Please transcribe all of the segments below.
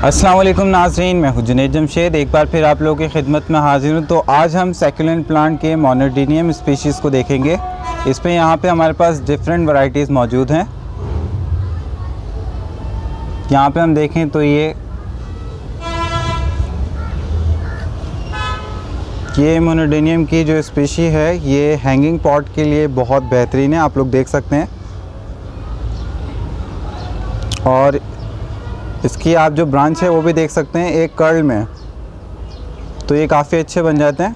अस्सलाम वालेकुम नाज़रीन, मैं हूं जुनैद जमशेद। एक बार फिर आप लोगों की खिदमत में हाजिर हूं। तो आज हम सैकुलेंट प्लांट के मोनोडेनियम स्पीशीज़ को देखेंगे। इसमें यहाँ पे हमारे पास डिफरेंट वैरायटीज़ मौजूद हैं। यहाँ पे हम देखें तो ये मोनोडेनियम की जो स्पीशी है ये हैंगिंग पॉट के लिए बहुत बेहतरीन है, आप लोग देख सकते हैं। और इसकी आप जो ब्रांच है वो भी देख सकते हैं एक कर्ल में, तो ये काफ़ी अच्छे बन जाते हैं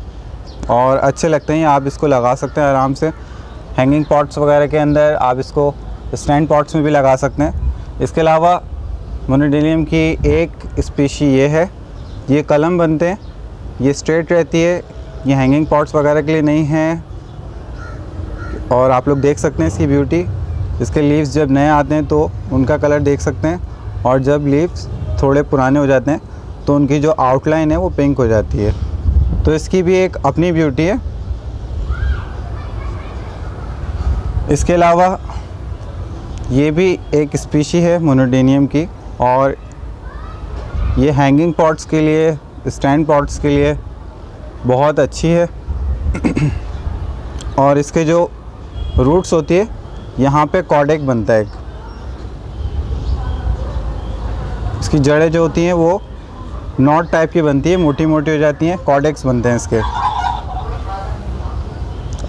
और अच्छे लगते हैं। आप इसको लगा सकते हैं आराम से हैंगिंग पॉट्स वगैरह के अंदर, आप इसको स्टैंड पॉट्स में भी लगा सकते हैं। इसके अलावा मोनोडेनियम की एक स्पीशी ये है, ये कलम बनते हैं, ये स्ट्रेट रहती है, ये हैंगिंग पॉट्स वगैरह के लिए नहीं है। और आप लोग देख सकते हैं इसकी ब्यूटी। इसके लीव्स जब नए आते हैं तो उनका कलर देख सकते हैं, और जब लीव्स थोड़े पुराने हो जाते हैं तो उनकी जो आउटलाइन है वो पिंक हो जाती है। तो इसकी भी एक अपनी ब्यूटी है। इसके अलावा ये भी एक स्पीशी है मोनोडेनियम की, और ये हैंगिंग पॉट्स के लिए, स्टैंड पॉट्स के लिए बहुत अच्छी है। और इसके जो रूट्स होती है यहाँ पे कॉर्डेक बनता है। इसकी जड़ें जो होती हैं वो नॉट टाइप की बनती है, मोटी मोटी हो जाती हैं, कॉर्डेक्स बनते हैं इसके।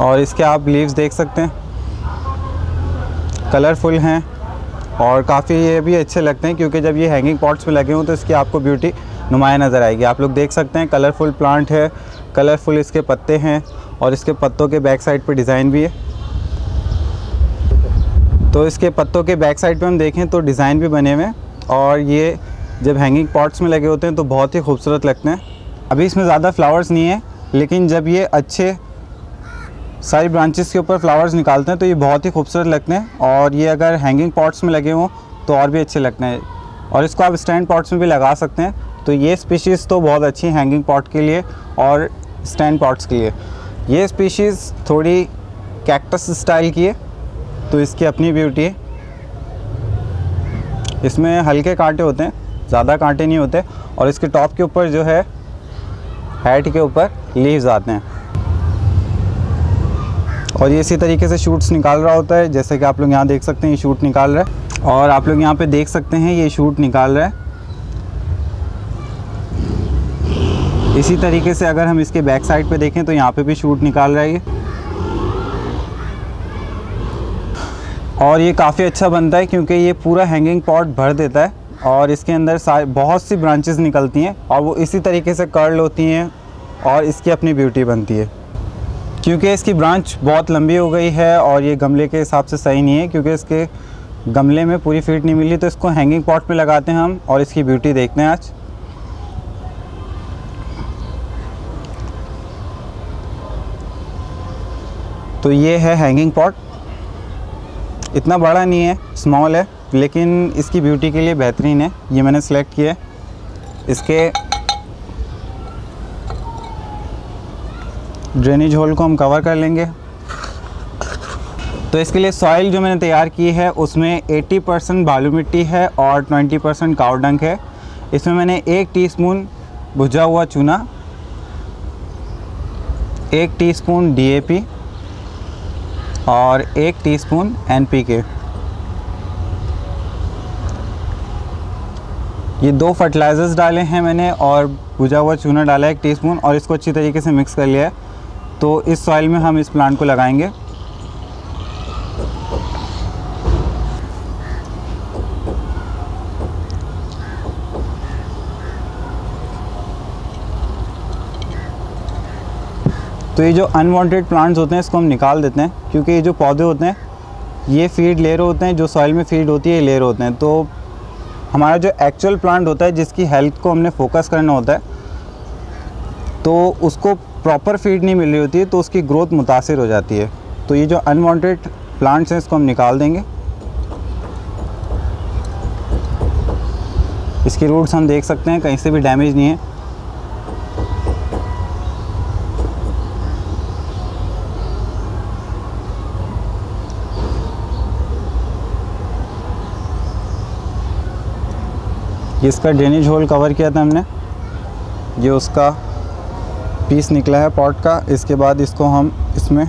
और इसके आप लीव्स देख सकते हैं, कलरफुल हैं और काफ़ी ये भी अच्छे लगते हैं, क्योंकि जब ये हैंगिंग पॉट्स में लगे हों तो इसकी आपको ब्यूटी नुमाया नज़र आएगी। आप लोग देख सकते हैं कलरफुल प्लांट है, कलरफुल इसके पत्ते हैं, और इसके पत्तों के बैक साइड पर डिज़ाइन भी है। तो इसके पत्तों के बैक साइड पे हम देखें तो डिज़ाइन भी बने हुए हैं, और ये जब हैंगिंग पॉट्स में लगे होते हैं तो बहुत ही खूबसूरत लगते हैं। अभी इसमें ज़्यादा फ्लावर्स नहीं है, लेकिन जब ये अच्छे सारी ब्रांचेस के ऊपर फ्लावर्स निकालते हैं तो ये बहुत ही खूबसूरत लगते हैं। और ये अगर हैंगिंग पॉट्स में लगे हों तो और भी अच्छे लगते हैं, और इसको आप स्टैंड पॉट्स में भी लगा सकते हैं। तो ये स्पीशीज़ तो बहुत अच्छी हैं हैंगिंग पॉट के लिए और स्टैंड पॉट्स के लिए। ये स्पीशीज़ थोड़ी कैक्टस स्टाइल की है, तो इसकी अपनी ब्यूटी है। इसमें हल्के कांटे होते हैं, ज़्यादा कांटे नहीं होते, और इसके टॉप के ऊपर जो है हेड के ऊपर लीव्स आते हैं, और ये इसी तरीके से शूट्स निकाल रहा होता है। जैसे कि आप लोग यहाँ देख सकते हैं, ये शूट निकाल रहा है, और आप लोग यहाँ पे देख सकते हैं ये शूट निकाल रहा है। इसी तरीके से अगर हम इसके बैक साइड पे देखें तो यहाँ पे भी शूट निकाल रहा है ये, और ये काफ़ी अच्छा बनता है क्योंकि ये पूरा हैंगिंग पॉट भर देता है, और इसके अंदर बहुत सी ब्रांचेस निकलती हैं और वो इसी तरीके से कर्ल होती हैं, और इसकी अपनी ब्यूटी बनती है। क्योंकि इसकी ब्रांच बहुत लंबी हो गई है और ये गमले के हिसाब से सही नहीं है, क्योंकि इसके गमले में पूरी फिट नहीं मिली, तो इसको हैंगिंग पॉट में लगाते हैं हम, और इसकी ब्यूटी देखते हैं आज। तो ये है हैंगिंग पॉट, इतना बड़ा नहीं है, स्मॉल है, लेकिन इसकी ब्यूटी के लिए बेहतरीन है। ये मैंने सेलेक्ट किया है। इसके ड्रेनेज होल को हम कवर कर लेंगे। तो इसके लिए सॉइल जो मैंने तैयार की है उसमें 80% बालू मिट्टी है और 20% काऊ डंक है। इसमें मैंने 1 टीस्पून भुजा हुआ चूना, 1 टीस्पून DAP और 1 टीस्पून NPK, ये 2 फर्टिलाइज़र्स डाले हैं मैंने, और भुजा हुआ चूना डाला है 1 टीस्पून, और इसको अच्छी तरीके से मिक्स कर लिया है। तो इस सॉइल में हम इस प्लांट को लगाएंगे। तो ये जो अनवांटेड प्लांट्स होते हैं इसको हम निकाल देते हैं, क्योंकि ये जो पौधे होते हैं ये फीड लेयर होते हैं, जो सॉइल में फीड होती है ये लेयर होते हैं। तो हमारा जो एक्चुअल प्लांट होता है जिसकी हेल्थ को हमने फोकस करना होता है, तो उसको प्रॉपर फीड नहीं मिल रही होती है, तो उसकी ग्रोथ मुतासिर हो जाती है। तो ये जो अनवांटेड प्लांट्स हैं इसको हम निकाल देंगे। इसकी रूट्स हम देख सकते हैं कहीं से भी डैमेज नहीं है। ये इसका ड्रेनेज होल कवर किया था हमने, ये उसका पीस निकला है पॉट का। इसके बाद इसको हम इसमें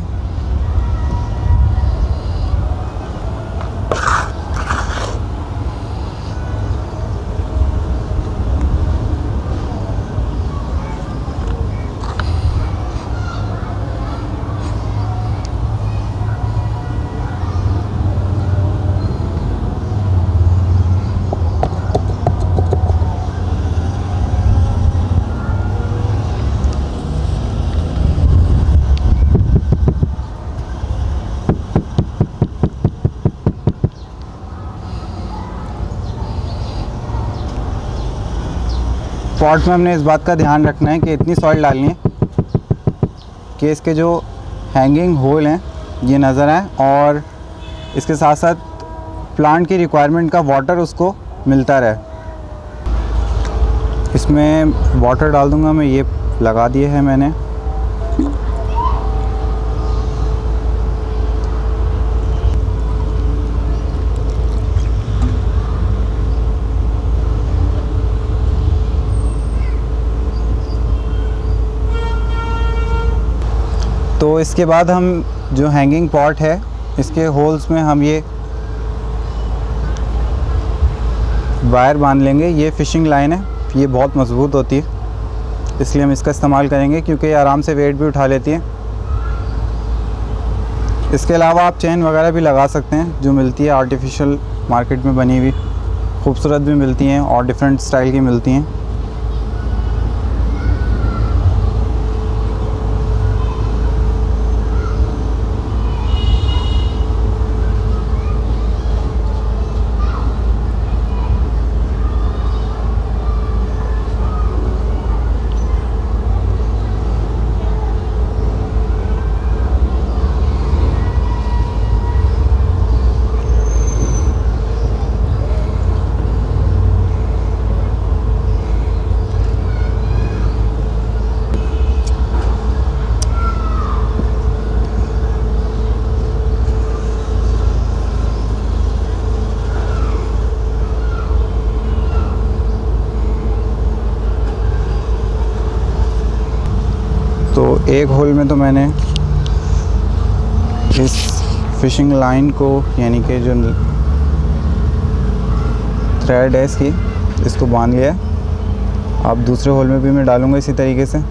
पॉट में हमने इस बात का ध्यान रखना है कि इतनी सॉइल डालनी है कि इसके जो हैंगिंग होल हैं ये नज़र आए, और इसके साथ साथ प्लांट की रिक्वायरमेंट का वाटर उसको मिलता रहे। इसमें वाटर डाल दूंगा मैं, ये लगा दिए है मैंने। तो इसके बाद हम जो हैंगिंग पॉट है इसके होल्स में हम ये वायर बांध लेंगे। ये फ़िशिंग लाइन है, ये बहुत मज़बूत होती है, इसलिए हम इसका इस्तेमाल करेंगे क्योंकि ये आराम से वेट भी उठा लेती है। इसके अलावा आप चेन वगैरह भी लगा सकते हैं जो मिलती है आर्टिफिशियल मार्केट में बनी हुई, खूबसूरत भी मिलती हैं और डिफरेंट स्टाइल की मिलती हैं। तो एक होल में तो मैंने इस फिशिंग लाइन को, यानी कि जो थ्रेड है इसकी, इसको बांध लिया है। अब दूसरे होल में भी मैं डालूँगा इसी तरीके से।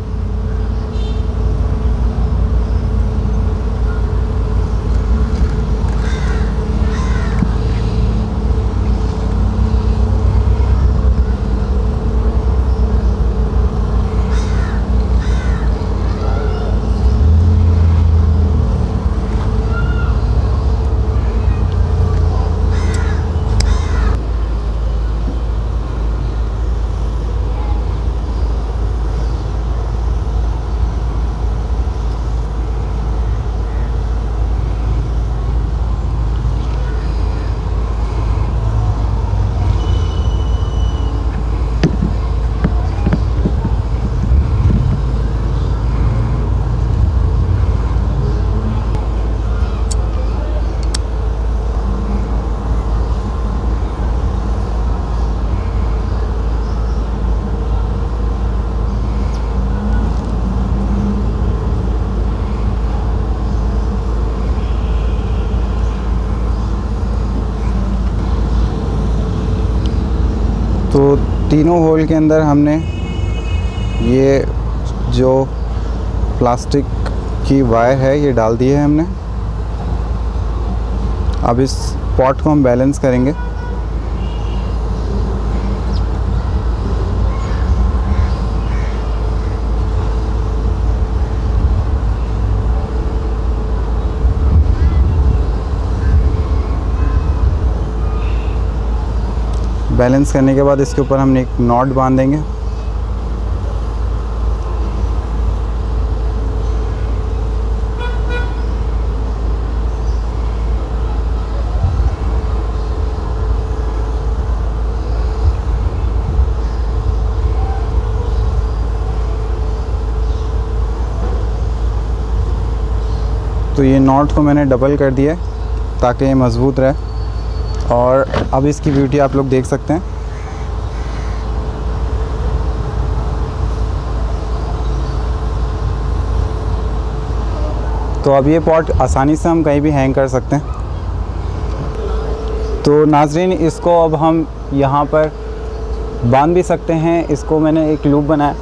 तो तीनों होल के अंदर हमने ये जो प्लास्टिक की वायर है ये डाल दी है हमने। अब इस पॉट को हम बैलेंस करेंगे। बैलेंस करने के बाद इसके ऊपर हमने एक नॉट बांधेंगे। तो ये नॉट को मैंने डबल कर दिया ताकि ये मज़बूत रहे। और अब इसकी ब्यूटी आप लोग देख सकते हैं। तो अब ये पॉट आसानी से हम कहीं भी हैंग कर सकते हैं। तो नाज़रीन, इसको अब हम यहाँ पर बांध भी सकते हैं। इसको मैंने एक लूप बनाया।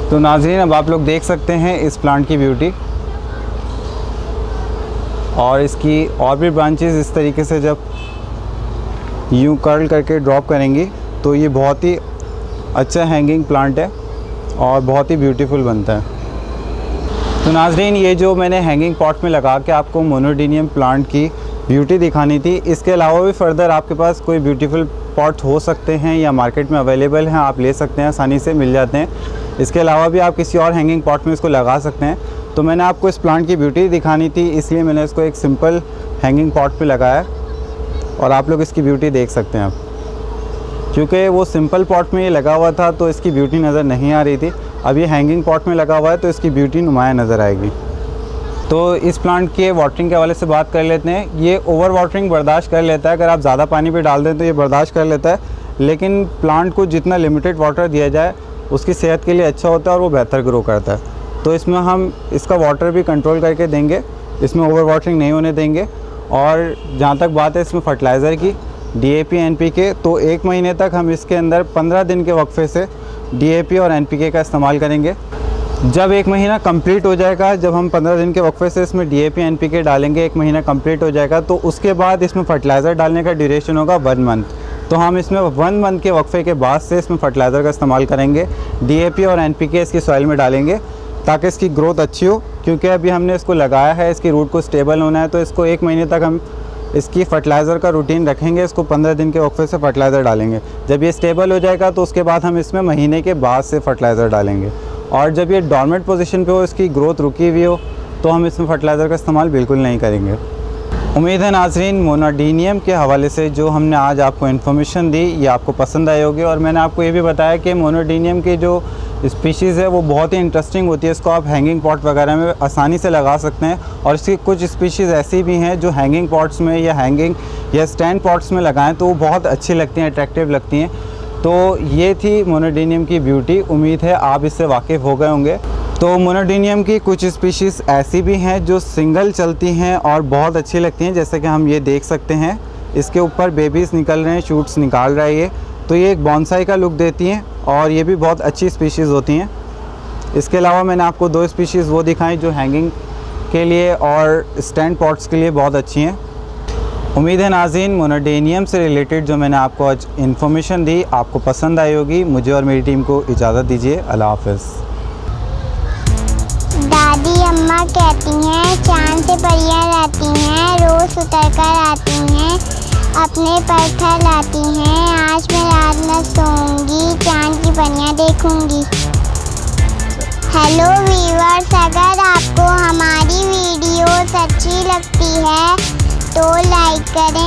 तो नाज़रीन, अब आप लोग देख सकते हैं इस प्लांट की ब्यूटी, और इसकी और भी ब्रांचेस इस तरीके से जब यूँ कर्ल करके ड्रॉप करेंगी तो ये बहुत ही अच्छा हैंगिंग प्लांट है और बहुत ही ब्यूटीफुल बनता है। तो नाज़रीन, ये जो मैंने हैंगिंग पॉट में लगा के आपको मोनोडीनियम प्लांट की ब्यूटी दिखानी थी, इसके अलावा भी फर्दर आपके पास कोई ब्यूटीफुल पॉट हो सकते हैं या मार्केट में अवेलेबल हैं, आप ले सकते हैं, आसानी से मिल जाते हैं। इसके अलावा भी आप किसी और हैंगिंग पॉट में इसको लगा सकते हैं। तो मैंने आपको इस प्लांट की ब्यूटी दिखानी थी, इसलिए मैंने इसको एक सिंपल हैंगिंग पॉट पे लगाया और आप लोग इसकी ब्यूटी देख सकते हैं। आप क्योंकि वो सिंपल पॉट में ये लगा हुआ था तो इसकी ब्यूटी नज़र नहीं आ रही थी, अब ये हैंगिंग पॉट में लगा हुआ है तो इसकी ब्यूटी नुमाया नज़र आएगी। तो इस प्लांट के वाटरिंग के हवाले से बात कर लेते हैं। ये ओवर वाटरिंग बर्दाश्त कर लेता है, अगर आप ज़्यादा पानी पे डाल दें तो ये बर्दाश्त कर लेता है, लेकिन प्लांट को जितना लिमिटेड वाटर दिया जाए उसकी सेहत के लिए अच्छा होता है और वो बेहतर ग्रो करता है। तो इसमें हम इसका वाटर भी कंट्रोल करके देंगे, इसमें ओवर वाटरिंग नहीं होने देंगे। और जहाँ तक बात है इसमें फर्टिलाइज़र की, DAP NPK, तो 1 महीने तक हम इसके अंदर 15 दिन के वक्फे से DAP और NPK का इस्तेमाल करेंगे। जब 1 महीना कंप्लीट हो जाएगा, जब हम 15 दिन के वक्फे से इसमें DAP NPK डालेंगे, 1 महीना कंप्लीट हो जाएगा, तो उसके बाद इसमें फर्टिलाइज़र डालने का ड्यूरेशन होगा 1 मंथ। तो हम इसमें 1 मंथ के वक्फे के बाद से इसमें फर्टिलाइज़र का इस्तेमाल करेंगे, DAP और NPK इसकी सॉइल में डालेंगे ताकि इसकी ग्रोथ अच्छी हो। क्योंकि अभी हमने इसको लगाया है, इसकी रूट को स्टेबल होना है, तो इसको 1 महीने तक हम इसकी फर्टिलाइज़र का रूटीन रखेंगे, इसको 15 दिन के वक्फे से फर्टिलाइज़र डालेंगे। जब ये स्टेबल हो जाएगा तो उसके बाद हम इसमें महीने के बाद से फर्टिलाइज़र डालेंगे। और जब ये डॉर्मेंट पोजीशन पे हो, इसकी ग्रोथ रुकी हुई हो, तो हम इसमें फर्टिलाइज़र का इस्तेमाल बिल्कुल नहीं करेंगे। उम्मीद है नाज़रीन, मोनोडीनियम के हवाले से जो हमने आज आपको इन्फॉर्मेशन दी ये आपको पसंद आई होगी। और मैंने आपको ये भी बताया कि मोनोडीनियम की जो स्पीशीज़ है वो बहुत ही इंटरेस्टिंग होती है, इसको आप हैंगिंग पॉट वगैरह में आसानी से लगा सकते हैं। और इसकी कुछ स्पीशीज़ ऐसी भी हैं जो हैंगिंग पॉट्स में या हैंगिंग या स्टैंड पॉट्स में लगाएं तो वो बहुत अच्छी लगती हैं, अट्रैक्टिव लगती हैं। तो ये थी मोनोडीनियम की ब्यूटी, उम्मीद है आप इससे वाकिफ़ हो गए होंगे। तो मोनोडीनियम की कुछ स्पीशीज़ ऐसी भी हैं जो सिंगल चलती हैं और बहुत अच्छी लगती हैं, जैसे कि हम ये देख सकते हैं, इसके ऊपर बेबीज़ निकल रहे हैं, शूट्स निकाल रहा है ये, तो ये एक बॉन्साई का लुक देती हैं और ये भी बहुत अच्छी स्पीशीज़ होती हैं। इसके अलावा मैंने आपको 2 स्पीशीज़ वो दिखाई जो हैंगिंग के लिए और स्टैंड पॉट्स के लिए बहुत अच्छी हैं। उम्मीद है नाज़रीन, मोनोडीनियम से रिलेटेड जो मैंने आपको आज इन्फॉर्मेशन दी आपको पसंद आई होगी। मुझे और मेरी टीम को इजाज़त दीजिए, अल्लाह हाफ़िज़। दादी अम्मा कहती हैं चांद से परियां लाती हैं, रोज़ उतर कर आती हैं, अपने पत्थर लाती हैं, आज मैं रात न सोऊंगी, चांद की परियां देखूंगी। हेलो व्यूअर्स, अगर आपको हमारी वीडियोस अच्छी लगती है तो लाइक करें,